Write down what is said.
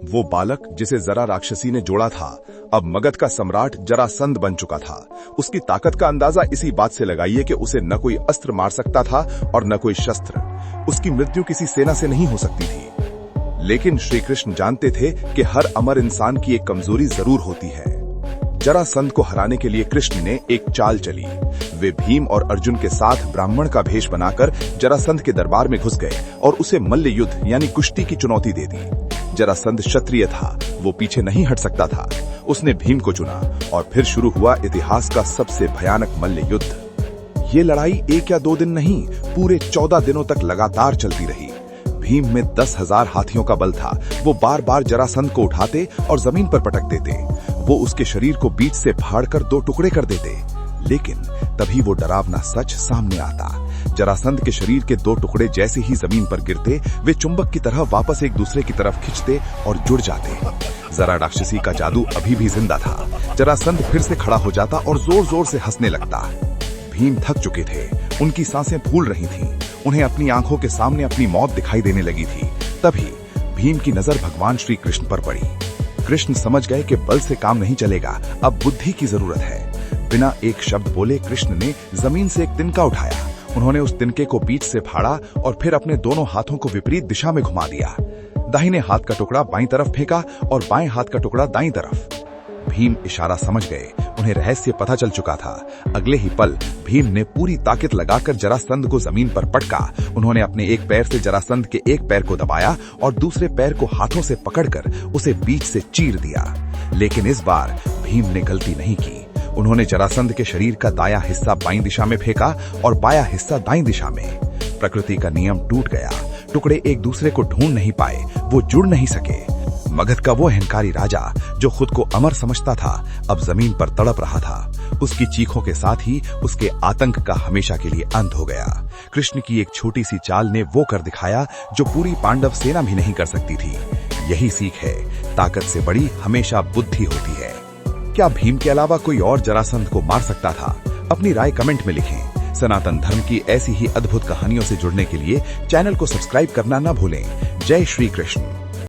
वो बालक जिसे जरा राक्षसी ने जोड़ा था अब मगध का सम्राट जरासंध बन चुका था। उसकी ताकत का अंदाजा इसी बात से लगाइए कि उसे न कोई अस्त्र मार सकता था और न कोई शस्त्र। उसकी मृत्यु किसी सेना से नहीं हो सकती थी। लेकिन श्री कृष्ण जानते थे कि हर अमर इंसान की एक कमजोरी जरूर होती है। जरासंध को हराने के लिए कृष्ण ने एक चाल चली। वे भीम और अर्जुन के साथ ब्राह्मण का भेष बनाकर जरासंध के दरबार में घुस गए और उसे मल्ल युद्ध यानी कुश्ती की चुनौती दे दी। जरासंध क्षत्रिय था, वो पीछे नहीं हट सकता था। उसने भीम को चुना और फिर शुरू हुआ इतिहास का सबसे भयानक मल्ल युद्ध। ये लड़ाई 1 या 2 दिन नहीं, पूरे 14 दिनों तक लगातार चलती रही। भीम में 10,000 हाथियों का बल था। वो बार बार जरासंध को उठाते और जमीन पर पटक देते। वो उसके शरीर को बीच से फाड़कर 2 टुकड़े कर देते। लेकिन तभी वो डरावना सच सामने आता। जरासंध के शरीर के 2 टुकड़े जैसे ही जमीन पर गिरते, वे चुंबक की तरह वापस एक दूसरे की तरफ खिंचते और जुड़ जाते। जरा राक्षसी का जादू अभी भी जिंदा था। जरासंध फिर से खड़ा हो जाता और जोर जोर से हंसने लगता। भीम थक चुके थे, उनकी सांसें फूल रही थीं। उन्हें अपनी आंखों के सामने अपनी मौत दिखाई देने लगी थी। तभी भीम की नजर भगवान श्री कृष्ण पर पड़ी। कृष्ण समझ गए कि बल से काम नहीं चलेगा, अब बुद्धि की जरूरत है। बिना एक शब्द बोले कृष्ण ने जमीन से एक तिनका उठाया। उन्होंने उस तिनके को बीच से फाड़ा और फिर अपने दोनों हाथों को विपरीत दिशा में घुमा दिया। दाहिने हाथ का टुकड़ा बाईं तरफ फेंका और बाएं हाथ का टुकड़ा दाईं तरफ। भीम इशारा समझ गए, उन्हें रहस्य पता चल चुका था। अगले ही पल भीम ने पूरी ताकत लगाकर जरासंध को जमीन पर पटका। उन्होंने अपने एक पैर से जरासंध के एक पैर को दबाया और दूसरे पैर को हाथों से पकड़कर उसे बीच से चीर दिया। लेकिन इस बार भीम ने गलती नहीं की। उन्होंने जरासंध के शरीर का दायां हिस्सा बाईं दिशा में फेंका और बायां हिस्सा दाईं दिशा में। प्रकृति का नियम टूट गया। टुकड़े एक दूसरे को ढूंढ नहीं पाए, वो जुड़ नहीं सके। मगध का वो अहंकारी राजा जो खुद को अमर समझता था, अब जमीन पर तड़प रहा था। उसकी चीखों के साथ ही उसके आतंक का हमेशा के लिए अंत हो गया। कृष्ण की एक छोटी सी चाल ने वो कर दिखाया जो पूरी पांडव सेना भी नहीं कर सकती थी। यही सीख है, ताकत से बड़ी हमेशा बुद्धि होती है। क्या भीम के अलावा कोई और जरासंध को मार सकता था? अपनी राय कमेंट में लिखें। सनातन धर्म की ऐसी ही अद्भुत कहानियों से जुड़ने के लिए चैनल को सब्सक्राइब करना न भूलें। जय श्री कृष्ण।